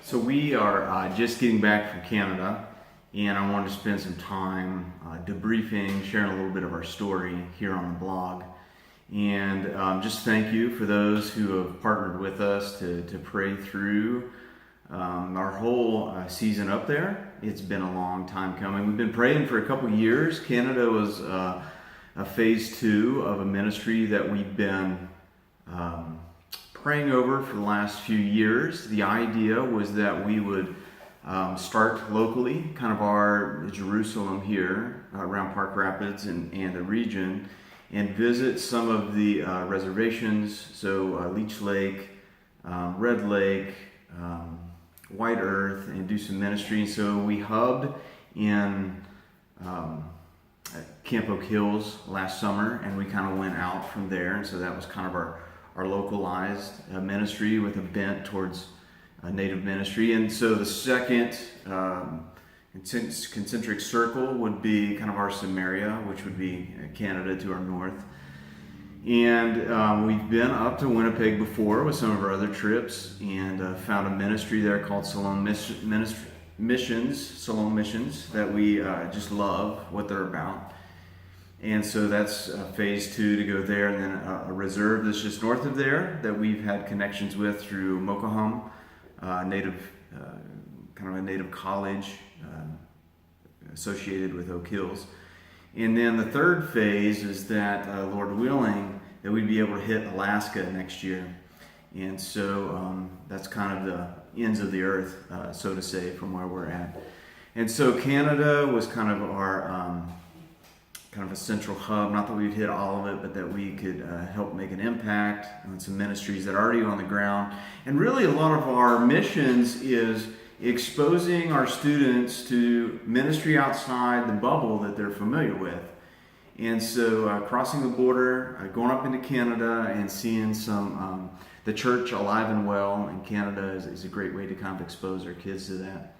So we are just getting back from Canada, and I wanted to spend some time debriefing, sharing a little bit of our story here on the blog. And just thank you for those who have partnered with us to pray through our whole season up there. It's been a long time coming. We've been praying for a couple years. Canada was a phase 2 of a ministry that we've been praying over for the last few years. The idea was that we would start locally, kind of our Jerusalem here around Park Rapids and the region, and visit some of the reservations, so Leech Lake, Red Lake, White Earth, and do some ministry. And so we hubbed in Camp Oak Hills last summer, and we kind of went out from there. And so that was kind of our localized ministry with a bent towards native ministry. And so the second concentric circle would be kind of our Samaria, which would be Canada to our north. And we've been up to Winnipeg before with some of our other trips, and found a ministry there called Salome Missions that we just love what they're about. And so that's phase 2 to go there, and then a reserve that's just north of there that we've had connections with through Mokahum, native, kind of a native college associated with Oak Hills. And then the third phase is that, Lord willing, that we'd be able to hit Alaska next year. And so that's kind of the ends of the earth, so to say, from where we're at. And so Canada was kind of our kind of a central hub. Not that we'd hit all of it, but that we could help make an impact on some ministries that are already on the ground. And really a lot of our missions is exposing our students to ministry outside the bubble that they're familiar with. And so crossing the border, going up into Canada and seeing some the church alive and well in Canada is a great way to kind of expose our kids to that.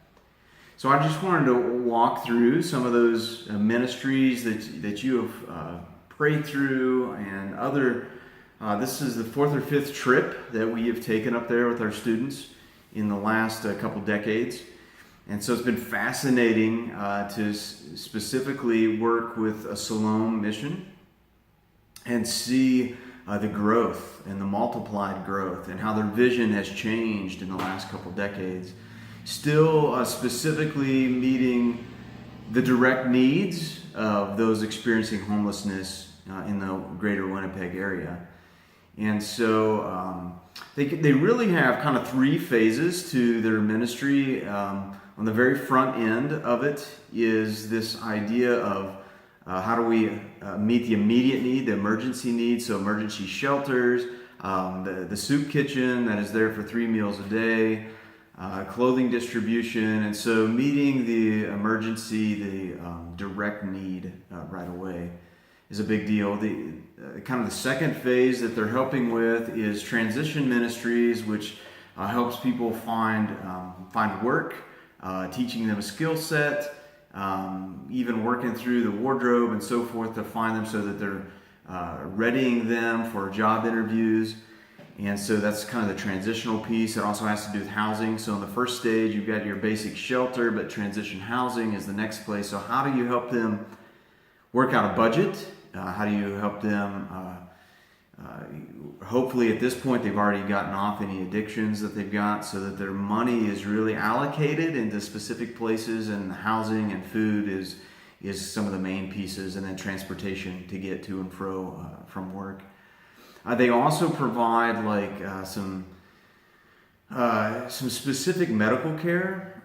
So I just wanted to walk through some of those ministries that you have prayed through, and other. This is the 4th or 5th trip that we have taken up there with our students in the last couple decades. And so it's been fascinating to specifically work with a Salome mission and see the growth and the multiplied growth and how their vision has changed in the last couple decades. Still specifically meeting the direct needs of those experiencing homelessness in the greater Winnipeg area. And so they really have kind of 3 phases to their ministry. On the very front end of it is this idea of how do we meet the immediate need, the emergency need, so emergency shelters, the soup kitchen that is there for 3 meals a day, clothing distribution, and so meeting the emergency, the direct need right away is a big deal. The kind of the second phase that they're helping with is transition ministries, which helps people find work, teaching them a skill set, even working through the wardrobe and so forth to find them so that they're readying them for job interviews. And so that's kind of the transitional piece. It also has to do with housing. So in the first stage, you've got your basic shelter, but transition housing is the next place. So how do you help them work out a budget? How do you help them? Hopefully at this point, they've already gotten off any addictions that they've got, so that their money is really allocated into specific places, and housing and food is some of the main pieces, and then transportation to get to and fro from work. They also provide like some specific medical care.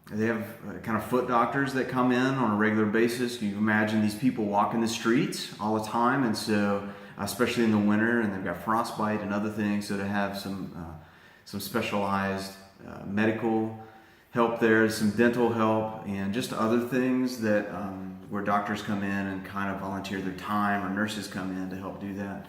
They have kind of foot doctors that come in on a regular basis. You imagine these people walking the streets all the time, and so especially in the winter, and they've got frostbite and other things. So to have some specialized medical help there, some dental help, and just other things that where doctors come in and kind of volunteer their time, or nurses come in to help do that.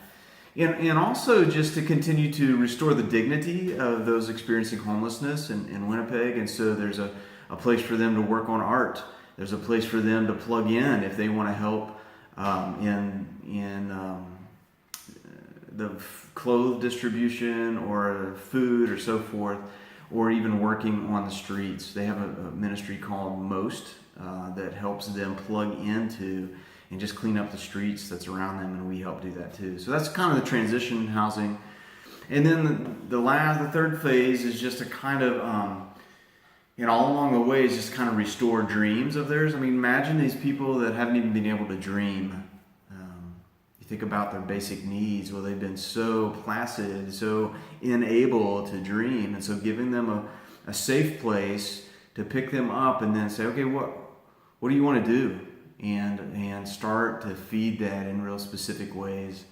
And also just to continue to restore the dignity of those experiencing homelessness in Winnipeg. And so there's a place for them to work on art. There's a place for them to plug in if they want to help in the clothes distribution or food or so forth. or even working on the streets. They have a ministry called Most that helps them plug into and just clean up the streets that's around them, and we help do that too. So that's kind of the transition housing. And then the third phase is just a kind of, all along the way is just kind of restore dreams of theirs. I mean, imagine these people that haven't even been able to dream. You think about their basic needs. Well, they've been so placid, so unable to dream. And so giving them a safe place to pick them up and then say, okay, what do you want to do? And start to feed that in real specific ways.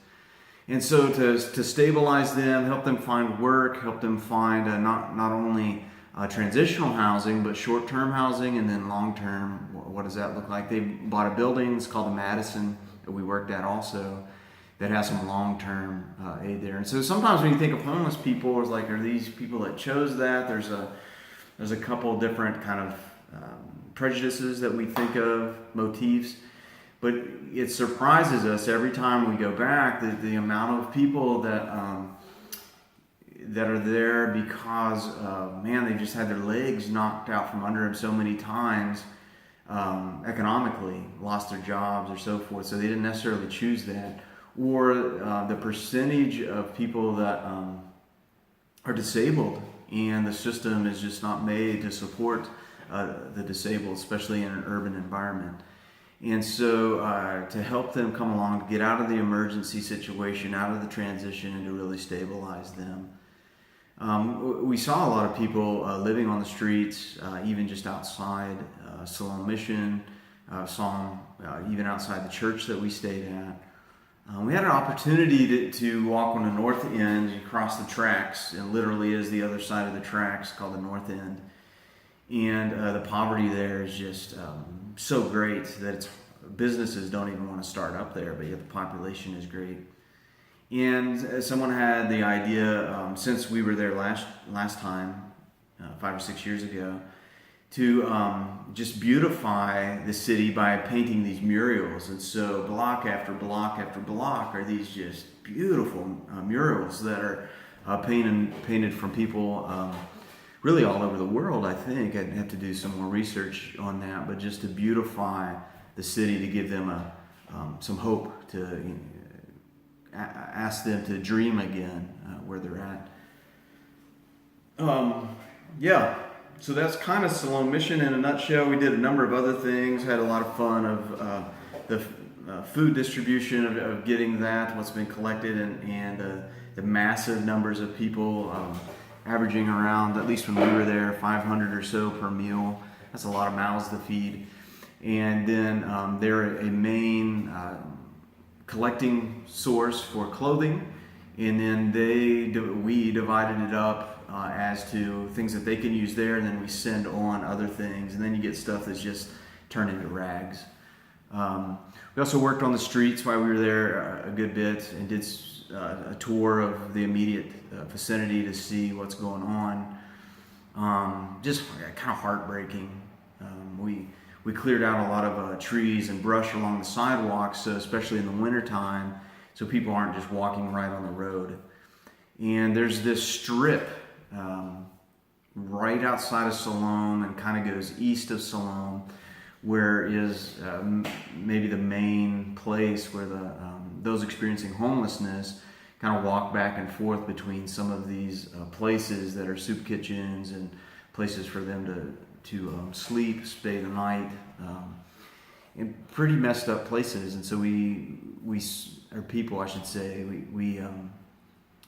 And so to stabilize them, help them find work, help them find not only transitional housing, but short-term housing, and then long-term. What does that look like? They bought a building, it's called the Madison, that we worked at also, that has some long-term aid there. And so sometimes when you think of homeless people, it's like, are these people that chose that? There's a couple different kind of prejudices that we think of, motifs. But it surprises us every time we go back the amount of people that are there because they just had their legs knocked out from under them so many times economically, lost their jobs or so forth. So they didn't necessarily choose that. Or the percentage of people that are disabled, and the system is just not made to support the disabled, especially in an urban environment. And so to help them come along, to get out of the emergency situation, out of the transition, and to really stabilize them. We saw a lot of people living on the streets, even just outside Salome Mission, saw them even outside the church that we stayed at. We had an opportunity to walk on the north end and cross the tracks, and literally is the other side of the tracks called the north end. And the poverty there is just so great that businesses don't even want to start up there, but yet the population is great. And someone had the idea, since we were there last time, 5 or 6 years ago, to just beautify the city by painting these murals. And so block after block after block are these just beautiful murals that are painted from people really all over the world, I think. I'd have to do some more research on that, but just to beautify the city, to give them some hope, to ask them to dream again where they're at. So that's kind of Salome Mission in a nutshell. We did a number of other things, had a lot of fun of the food distribution, of getting that, what's been collected, and the massive numbers of people, averaging around, at least when we were there, 500 or so per meal. That's a lot of mouths to feed. And then they're a main collecting source for clothing, and then we divided it up as to things that they can use there, and then we send on other things, and then you get stuff that's just turned into rags. We also worked on the streets while we were there a good bit, and did a tour of the immediate vicinity to see what's going on. Just kind of heartbreaking. We cleared out a lot of trees and brush along the sidewalks, so especially in the wintertime, so people aren't just walking right on the road. And there's this strip right outside of Salome and kind of goes east of Salome, where is maybe the main place where those experiencing homelessness kind of walk back and forth between some of these places that are soup kitchens and places for them to sleep, stay the night, in pretty messed up places. And so we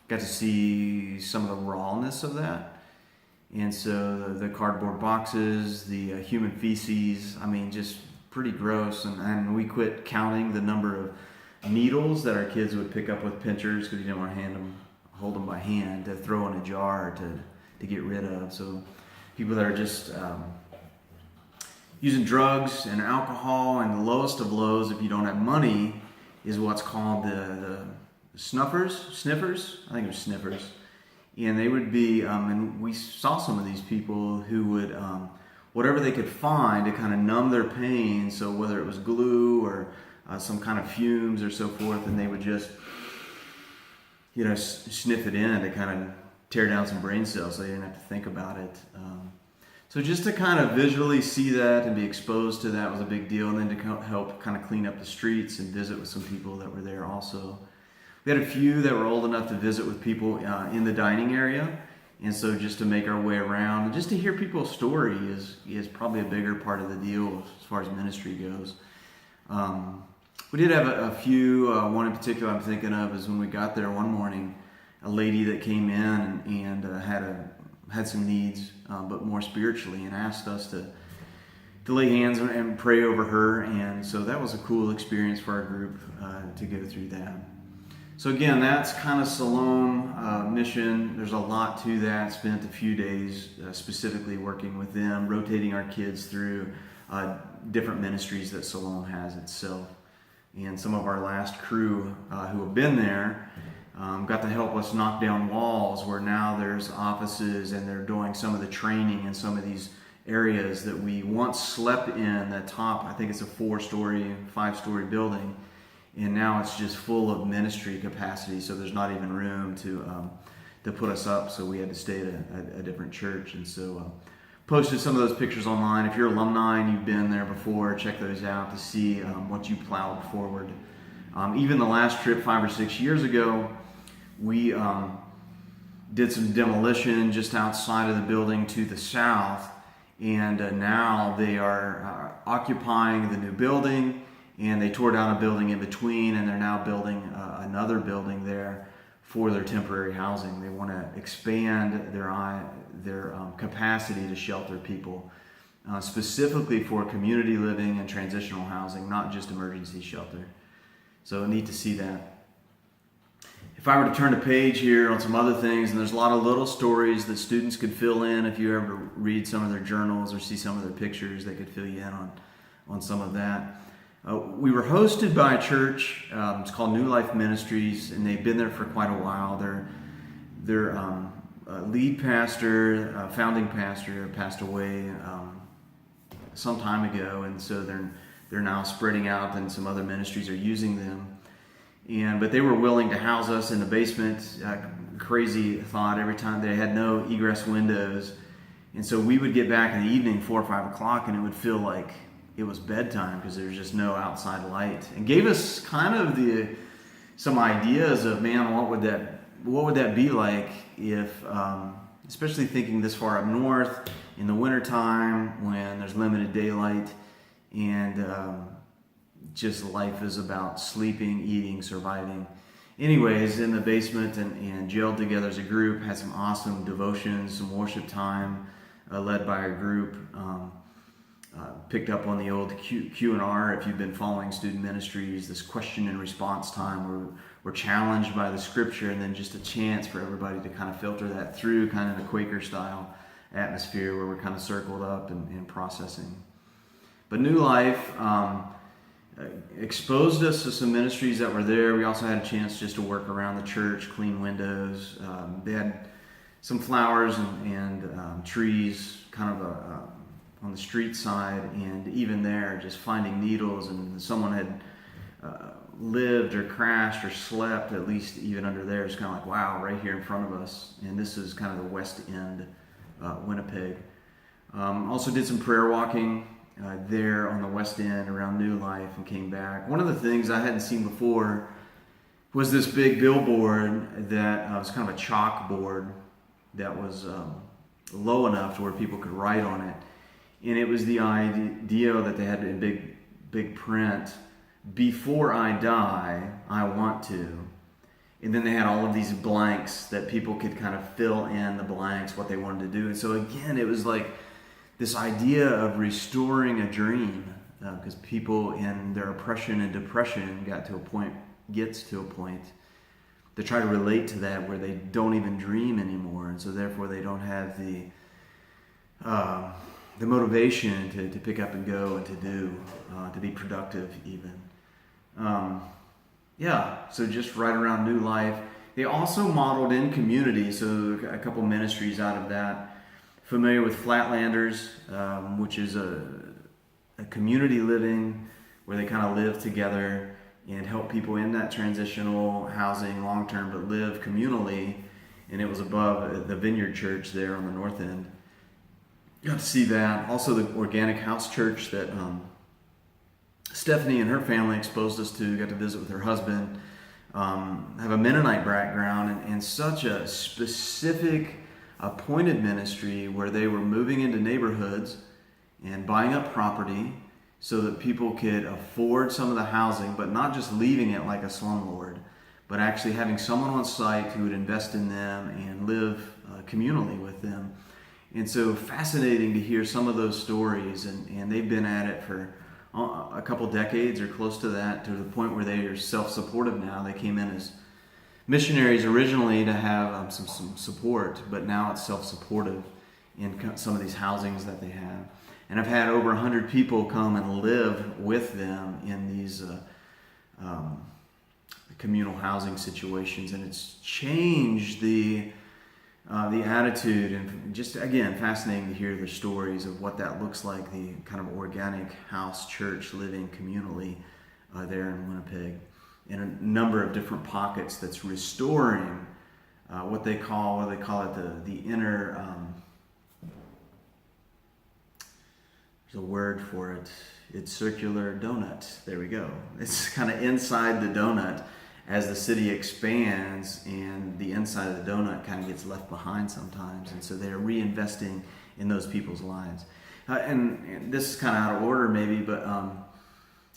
got to see some of the rawness of that. And so the cardboard boxes, the human feces, just pretty gross. And we quit counting the number of needles that our kids would pick up with pinchers, because you didn't want to hold them by hand, to throw in a jar to get rid of. So people that are just using drugs and alcohol, and the lowest of lows, if you don't have money, is what's called the sniffers. I think it was sniffers. And they would be, and we saw some of these people who would, whatever they could find to kind of numb their pain, so whether it was glue or some kind of fumes or so forth, and they would just, sniff it in to kind of tear down some brain cells so they didn't have to think about it. So just to kind of visually see that and be exposed to that was a big deal, and then to help kind of clean up the streets and visit with some people that were there also. We had a few that were old enough to visit with people in the dining area, and so just to make our way around and just to hear people's story is probably a bigger part of the deal as far as ministry goes. We did have a few. One in particular I'm thinking of is when we got there one morning, a lady that came in and had some needs, but more spiritually, and asked us to lay hands and pray over her. And so that was a cool experience for our group to go through that. So again, that's kind of Siloam mission. There's a lot to that. Spent a few days specifically working with them, rotating our kids through different ministries that Siloam has itself. And some of our last crew who have been there got to help us knock down walls where now there's offices, and they're doing some of the training in some of these areas that we once slept in. The top, I think it's a 4-story, 5-story building, and now it's just full of ministry capacity, so there's not even room to put us up, so we had to stay at a different church. And so posted some of those pictures online. If you're alumni and you've been there before, check those out to see what you plowed forward. Even the last trip 5 or 6 years ago, we did some demolition just outside of the building to the south, and now they are occupying the new building, and they tore down a building in between, and they're now building another building there for their temporary housing. They want to expand their capacity to shelter people, specifically for community living and transitional housing, not just emergency shelter. So neat to see that. If I were to turn the page here on some other things, and there's a lot of little stories that students could fill in. If you ever read some of their journals or see some of their pictures, they could fill you in on some of that. We were hosted by a church. It's called New Life Ministries, and they've been there for quite a while. Their lead pastor, founding pastor, passed away some time ago, and so they're now spreading out, and some other ministries are using them. But they were willing to house us in the basement. Crazy thought. Every time they had no egress windows, and so we would get back in the evening, 4 or 5 o'clock, and it would feel like it was bedtime because there's just no outside light. And gave us kind of some ideas of, man, what would that be like if, especially thinking this far up north in the wintertime when there's limited daylight, and just life is about sleeping, eating, surviving. Anyways, in the basement and jailed together as a group, had some awesome devotions, some worship time led by a group. Picked up on the old Q&R if you've been following student ministries, this question and response time where we're challenged by the scripture, and then just a chance for everybody to kind of filter that through, kind of the Quaker style atmosphere where we're kind of circled up and processing. But New Life exposed us to some ministries that were there. We also had a chance just to work around the church, clean windows. They had some flowers and trees kind of on the street side, and even there just finding needles, and someone had lived or crashed or slept, at least even under there. It's kind of like, wow, right here in front of us. And this is kind of the West End, Winnipeg. Also did some prayer walking there on the West End around New Life, and came back. One of the things I hadn't seen before was this big billboard that was kind of a chalkboard that was low enough to where people could write on it. And it was the idea that they had in big print, "Before I die, I want to." And then they had all of these blanks that people could kind of fill in the blanks, what they wanted to do. And so again, it was like this idea of restoring a dream, because people in their oppression and depression gets to a point to try to relate to that where they don't even dream anymore. And so therefore they don't have the motivation to pick up and go and to do, to be productive even. So just right around New Life. They also modeled in community, so a couple ministries out of that. Familiar with Flatlanders, which is a community living where they kind of live together and help people in that transitional housing long-term, but live communally. and it was above the Vineyard Church there on the north end. Got to see that. Also the Organic House Church that Stephanie and her family exposed us to. Got to visit with her husband. Have a Mennonite background and such a specific appointed ministry where they were moving into neighborhoods and buying up property so that people could afford some of the housing, but not just leaving it like a slumlord, but actually having someone on site who would invest in them and live communally with them. And so fascinating to hear some of those stories, and they've been at it for a couple decades or close to that, to the point where they are self-supportive now. They came in as missionaries originally to have some support, but now it's self-supportive in some of these housings that they have. And I've had over 100 people come and live with them in these communal housing situations, and it's changed the attitude, and just again fascinating to hear the stories of what that looks like, the kind of organic house church living communally there in Winnipeg, in a number of different pockets that's restoring what they call it the inner. There's a word for it. It's circular donut. There we go. It's kind of inside the donut as the city expands, and the inside of the donut kind of gets left behind sometimes. And so they're reinvesting in those people's lives. And this is kind of out of order maybe, but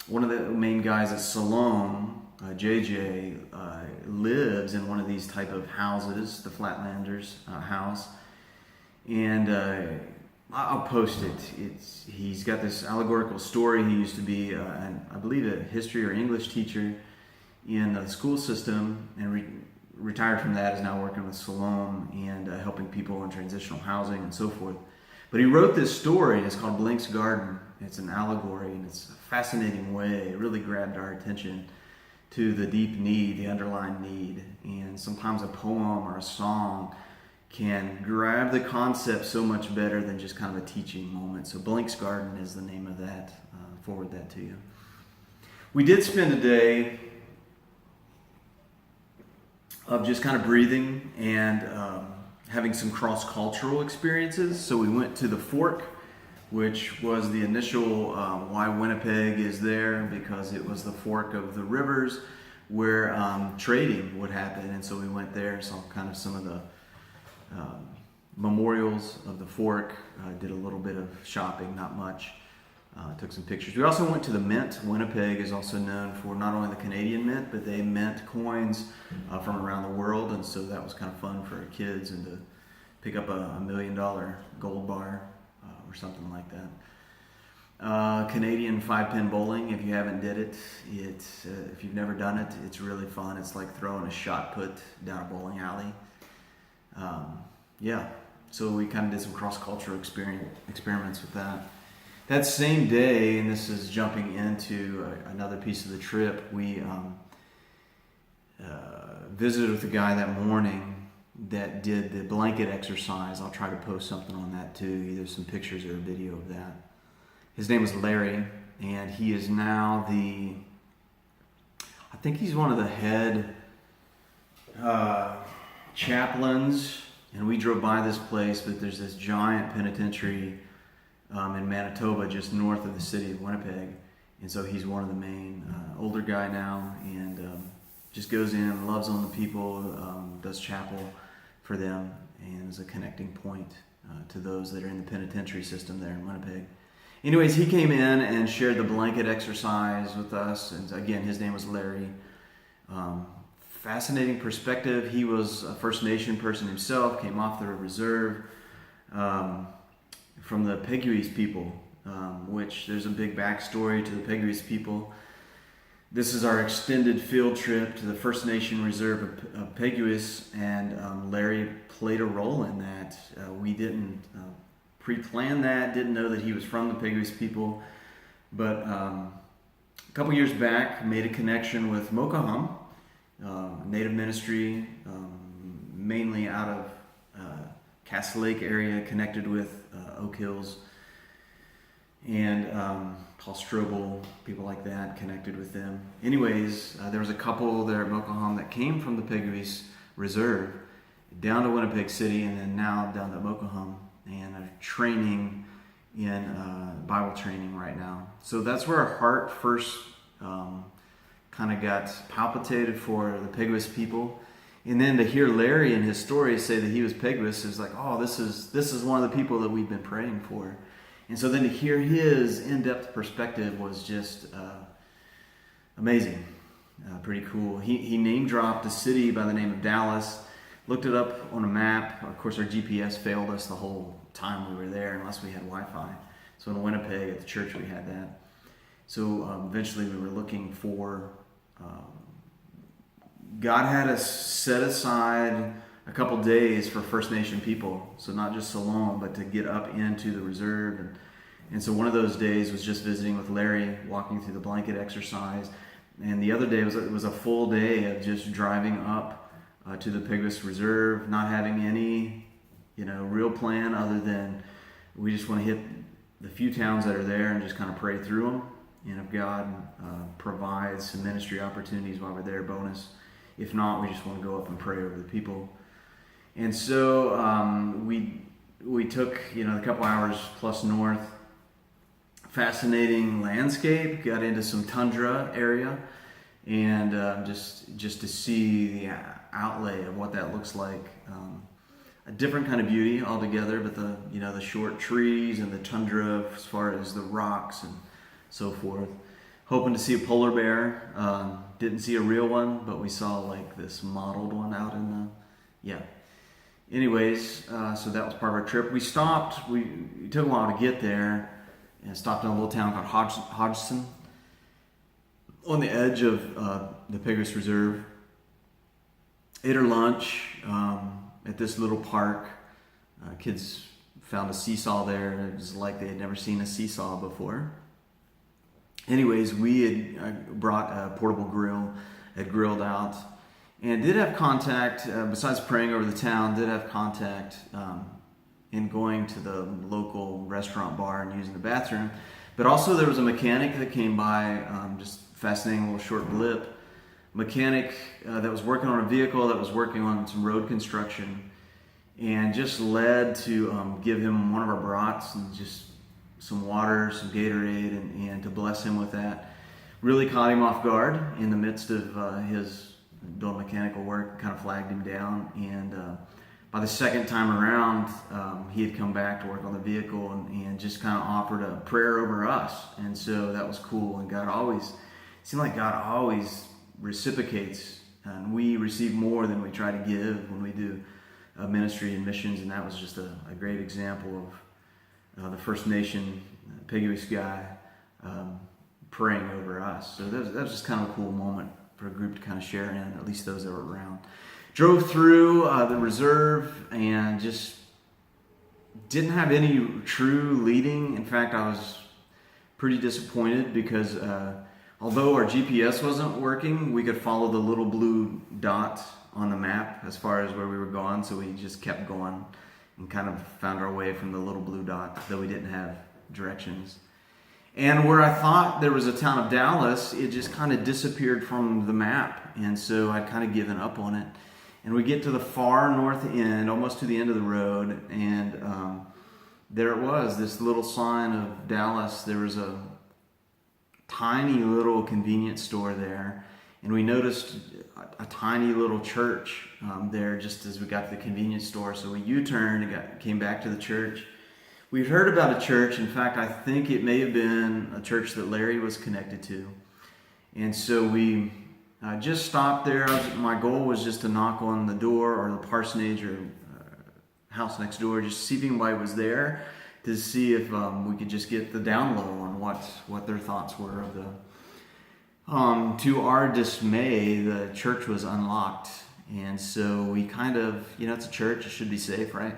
one of the main guys at Salome, JJ, lives in one of these type of houses, the Flatlanders house. And I'll post it. He's got this allegorical story. He used to be, I believe, a history or English teacher in the school system, and retired from that, is now working with Salome and helping people in transitional housing and so forth. But he wrote this story. It's called Blink's Garden. It's an allegory, and it's a fascinating way. It really grabbed our attention to the deep need, the underlying need. And sometimes a poem or a song can grab the concept so much better than just kind of a teaching moment. So Blink's Garden is the name of that. Forward that to you. We did spend a day of just kind of breathing and having some cross-cultural experiences. So we went to the Fork, which was the initial why Winnipeg is there, because it was the fork of the rivers where trading would happen. And so we went there and saw kind of some of the memorials of the Fork, did a little bit of shopping, not much, took some pictures. We also went to the Mint. Winnipeg is also known for not only the Canadian Mint, but they mint coins from around the world, and so that was kind of fun for our kids, and to pick up a $1 million gold bar or something like that. Canadian 5-pin bowling, if you haven't did it, if you've never done it, it's really fun. It's like throwing a shot put down a bowling alley. So we kind of did some cross-cultural experiments with that. That same day, and this is jumping into another piece of the trip, we visited with a guy that morning that did the blanket exercise. I'll try to post something on that too, either some pictures or a video of that. His name is Larry, and he is now I think he's one of the head chaplains. And we drove by this place, but there's this giant penitentiary in Manitoba, just north of the city of Winnipeg. And so he's one of the main, older guy now, and just goes in, loves on the people, does chapel for them, and is a connecting point to those that are in the penitentiary system there in Winnipeg. Anyways, he came in and shared the blanket exercise with us. And again, his name was Larry. Fascinating perspective. He was a First Nation person himself, came off the reserve from the Peguis people, which there's a big backstory to the Peguis people. This is our extended field trip to the First Nation Reserve of Peguis, and Larry played a role in that. We didn't pre-plan that, didn't know that he was from the Peguis people, but a couple years back made a connection with Mokaham, Native ministry, mainly out of Cass Lake area, connected with Oak Hills, and Paul Strobel, people like that, connected with them. Anyways, there was a couple there at Mokaham that came from the Peguis Reserve, down to Winnipeg City, and then now down to Mokoham, and I'm training in Bible training right now. So that's where our heart first kind of got palpitated for the Peguis people. And then to hear Larry and his story say that he was Peguis is like, oh, this is one of the people that we've been praying for. And so then to hear his in-depth perspective was just amazing, pretty cool. He name-dropped a city by the name of Dallas, looked it up on a map. Of course, our GPS failed us the whole time we were there unless we had Wi-Fi. So in Winnipeg at the church we had that. So eventually we were looking for... God had us set aside a couple days for First Nation people. So not just Salome, but to get up into the reserve. And so one of those days was just visiting with Larry, walking through the blanket exercise. And the other day was a full day of just driving up to the Peguis Reserve, not having any, real plan other than we just want to hit the few towns that are there and just kind of pray through them. And if God provides some ministry opportunities while we're there, bonus. If not, we just want to go up and pray over the people. And so we took a couple hours plus north. Fascinating landscape. Got into some tundra area, and just to see the outlay of what that looks like. A different kind of beauty altogether, but the short trees and the tundra as far as the rocks and so forth. Hoping to see a polar bear. Didn't see a real one, but we saw like this modeled one out in the, Anyways, so that was part of our trip. We stopped, it took a while to get there, and stopped in a little town called Hodgson on the edge of the Peguis Reserve. Ate our lunch at this little park. Kids found a seesaw there. It was like they had never seen a seesaw before. Anyways, we had brought a portable grill, had grilled out, and did have contact, besides praying over the town, did have contact in going to the local restaurant bar and using the bathroom. But also there was a mechanic that came by, just fascinating little short blip. Mechanic that was working on a vehicle, that was working on some road construction, and just led to give him one of our brats and just some water, some Gatorade, and to bless him with that. Really caught him off guard in the midst of his doing mechanical work, kind of flagged him down. And by the second time around, he had come back to work on the vehicle and just kind of offered a prayer over us. And so that was cool. And it seemed like God always reciprocates. And we receive more than we try to give when we do ministry and missions. And that was just a great example of the First Nation Peguis guy praying over us. So that was just kind of a cool moment for a group to kind of share in, at least those that were around. Drove through the reserve and just didn't have any true leading. In fact, I was pretty disappointed because although our GPS wasn't working, we could follow the little blue dot on the map as far as where we were going, so we just kept going and kind of found our way from the little blue dot, though we didn't have directions. And where I thought there was a town of Dallas, it just kind of disappeared from the map. And so I'd kind of given up on it. And we get to the far north end, almost to the end of the road, and there it was, this little sign of Dallas. There was a tiny little convenience store there. And we noticed a tiny little church there just as we got to the convenience store. So we U-turned and came back to the church. We'd heard about a church. In fact, I think it may have been a church that Larry was connected to. And so we just stopped there. My goal was just to knock on the door or the parsonage or house next door, just see if anybody was there to see if we could just get the down low on what their thoughts were of the... To our dismay, the church was unlocked. And so we kind of, it's a church, it should be safe, right?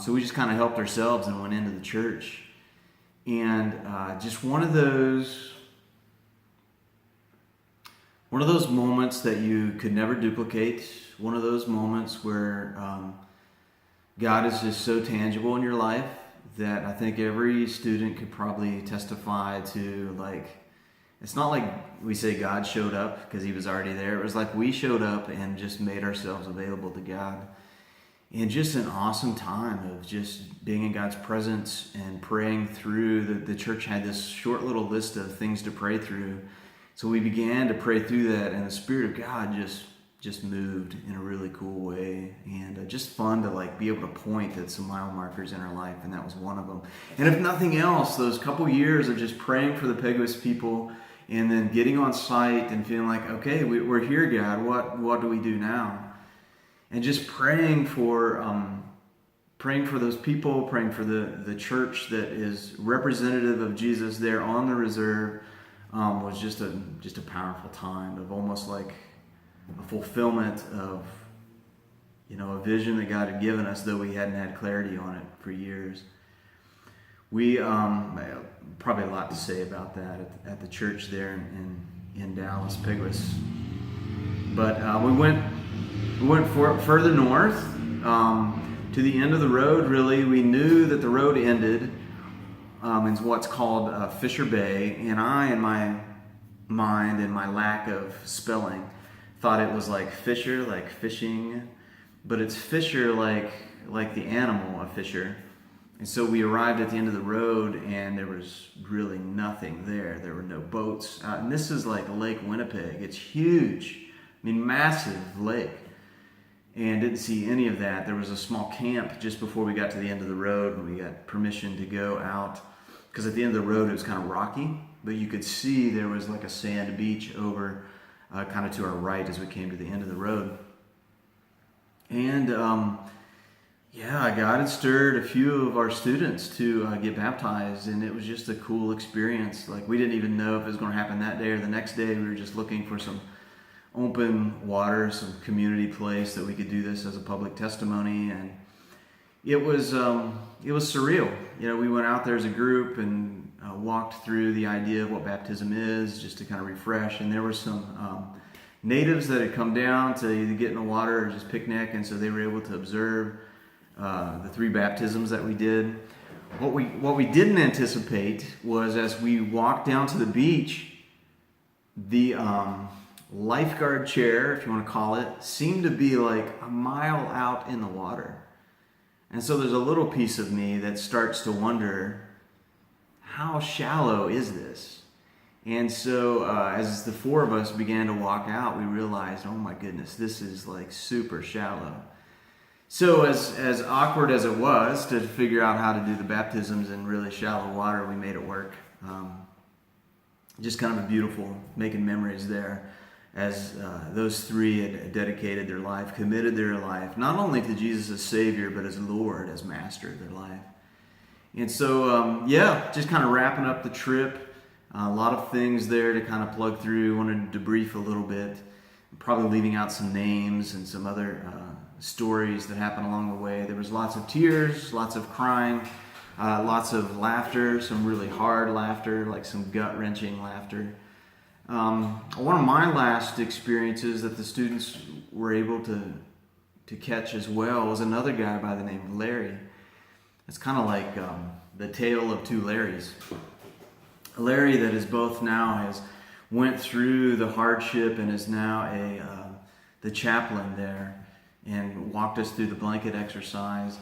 So we just kind of helped ourselves and went into the church. And just one of those moments that you could never duplicate, one of those moments where God is just so tangible in your life that I think every student could probably testify to, like, It's not like we say God showed up because he was already there. It was like we showed up and just made ourselves available to God. And just an awesome time of just being in God's presence and praying through. The church had this short little list of things to pray through. So we began to pray through that, and the Spirit of God just moved in a really cool way. And just fun to like be able to point at some mile markers in our life, and that was one of them. And if nothing else, those couple years of just praying for the Peguis people, and then getting on site and feeling like, okay, we're here, God. What do we do now? And just praying for those people, praying for the church that is representative of Jesus there on the reserve, was just a powerful time of almost like a fulfillment of, a vision that God had given us, though we hadn't had clarity on it for years. We probably a lot to say about that at the church there in Dallas, Peguis. But we went further north to the end of the road. Really, we knew that the road ended in what's called Fisher Bay, and I, in my mind and my lack of spelling, thought it was like Fisher, like fishing, but it's Fisher like the animal, a fisher. And so we arrived at the end of the road, and there was really nothing there. There were no boats. And this is like Lake Winnipeg. It's huge. I mean, massive lake. And didn't see any of that. There was a small camp just before we got to the end of the road, and we got permission to go out. Because at the end of the road, it was kind of rocky, but you could see there was like a sand beach over kind of to our right as we came to the end of the road. And God had stirred a few of our students to get baptized, and it was just a cool experience. Like, we didn't even know if it was going to happen that day or the next day. We were just looking for some open water, some community place that we could do this as a public testimony, and it was surreal. We went out there as a group and walked through the idea of what baptism is, just to kind of refresh. And there were some natives that had come down to either get in the water or just picnic, and so they were able to observe the 3 baptisms that we did. What we didn't anticipate was, as we walked down to the beach, the lifeguard chair, if you want to call it, seemed to be like a mile out in the water. And so there's a little piece of me that starts to wonder, how shallow is this? And so as the 4 of us began to walk out, we realized, oh my goodness, this is like super shallow. So as awkward as it was to figure out how to do the baptisms in really shallow water, we made it work. Just kind of a beautiful, making memories there, as those 3 had dedicated their life, committed their life, not only to Jesus as Savior, but as Lord, as Master of their life. And so, just kind of wrapping up the trip. A lot of things there to kind of plug through. Wanted to debrief a little bit, probably leaving out some names and some other stories that happened along the way. There was lots of tears, lots of crying, lots of laughter, some really hard laughter, like some gut-wrenching laughter. One of my last experiences that the students were able to catch as well was another guy by the name of Larry. It's kind of like the tale of 2 Larrys. Larry that is both now has went through the hardship and is now the chaplain there and walked us through the blanket exercise.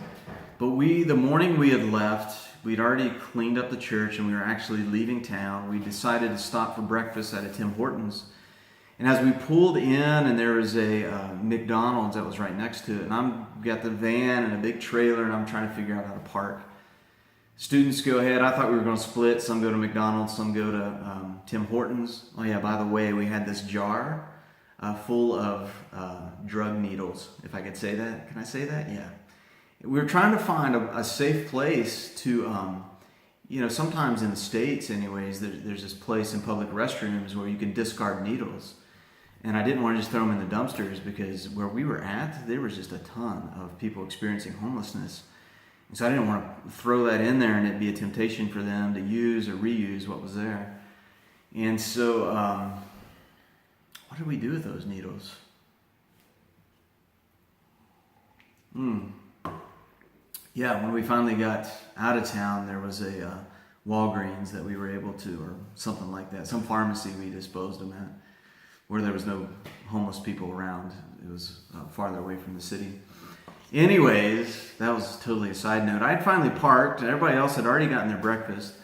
But the morning we had left, we'd already cleaned up the church and we were actually leaving town. We decided to stop for breakfast at a Tim Hortons. And as we pulled in, and there was a McDonald's that was right next to it, and I've got the van and a big trailer, and I'm trying to figure out how to park. Students go ahead. I thought we were going to split. Some go to McDonald's, some go to Tim Hortons. Oh yeah, by the way, we had this jar full of drug needles, if I could say that. Can I say that? Yeah. We were trying to find a safe place to, sometimes in the States anyways, there's this place in public restrooms where you can discard needles. And I didn't want to just throw them in the dumpsters, because where we were at, there was just a ton of people experiencing homelessness. And so I didn't want to throw that in there and it'd be a temptation for them to use or reuse what was there. And so, what did we do with those needles? Yeah, when we finally got out of town, there was a Walgreens that we were able to, or something like that. Some pharmacy we disposed them at, where there was no homeless people around. It was farther away from the city. Anyways, that was totally a side note. I had finally parked, and everybody else had already gotten their breakfast.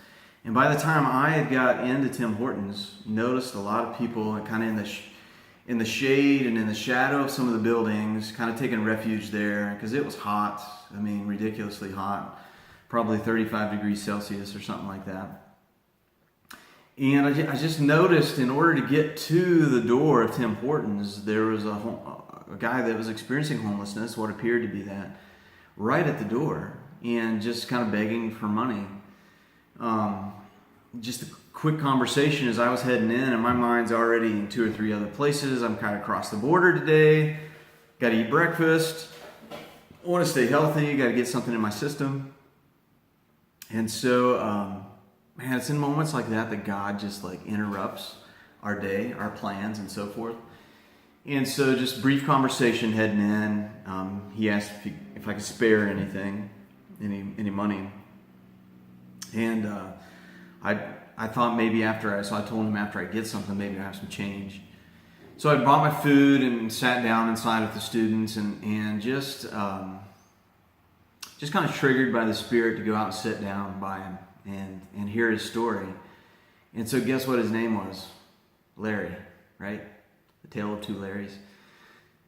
And by the time I had got into Tim Hortons, noticed a lot of people kind of in the shade and in the shadow of some of the buildings, kind of taking refuge there because it was hot. I mean, ridiculously hot, probably 35 degrees Celsius or something like that. And I just noticed, in order to get to the door of Tim Hortons, there was a guy that was experiencing homelessness, what appeared to be that, right at the door, and just kind of begging for money. Just a quick conversation as I was heading in, and my mind's already in 2 or 3 other places. I'm kind of across the border today, got to eat breakfast, I want to stay healthy, got to get something in my system. And so, man, it's in moments like that God just like interrupts our day, our plans, and so forth. And so, just brief conversation heading in. He asked if I could spare anything, any money, and I thought maybe so I told him after I get something, maybe I have some change. So I bought my food and sat down inside with the students, and just kind of triggered by the Spirit to go out and sit down by him and hear his story. And so guess what his name was? Larry, right? The Tale of Two Larrys.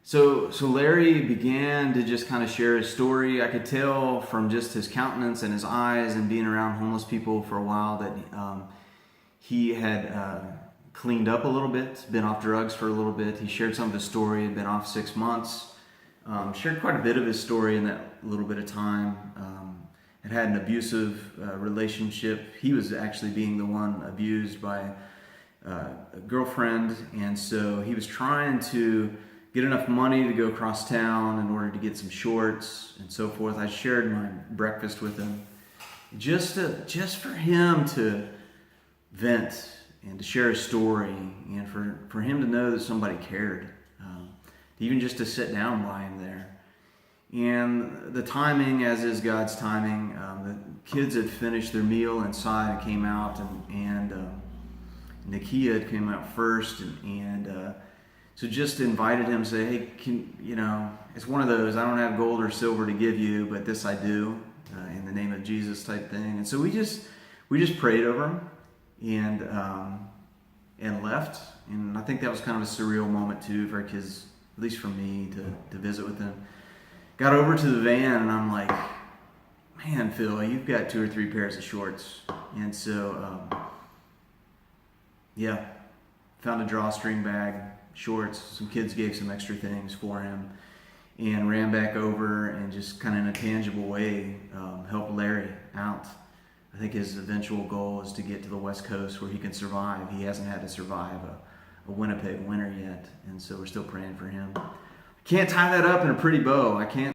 So Larry began to just kind of share his story. I could tell from just his countenance and his eyes and being around homeless people for a while that he had cleaned up a little bit, been off drugs for a little bit. He shared some of his story, had been off 6 months, shared quite a bit of his story in that little bit of time. Had an abusive relationship. He was actually being the one abused by a girlfriend, and so he was trying to get enough money to go across town in order to get some shorts and so forth. I shared my breakfast with him just for him to vent and to share his story, and for him to know that somebody cared, even just to sit down by him there. And the timing, as is God's timing, the kids had finished their meal inside and came out, and Nakia had came out first, and so just invited him, say, hey, it's one of those, I don't have gold or silver to give you, but this I do, in the name of Jesus type thing. And so we just prayed over him and left. And I think that was kind of a surreal moment too for our kids, at least for me, to visit with them. Got over to the van, and I'm like, man, Phil, you've got 2 or 3 pairs of shorts. And so, found a drawstring bag, shorts. Some kids gave some extra things for him, and ran back over and just kind of in a tangible way helped Larry out. I think his eventual goal is to get to the West Coast where he can survive. He hasn't had to survive a Winnipeg winter yet, and so we're still praying for him. Can't tie that up in a pretty bow. I can't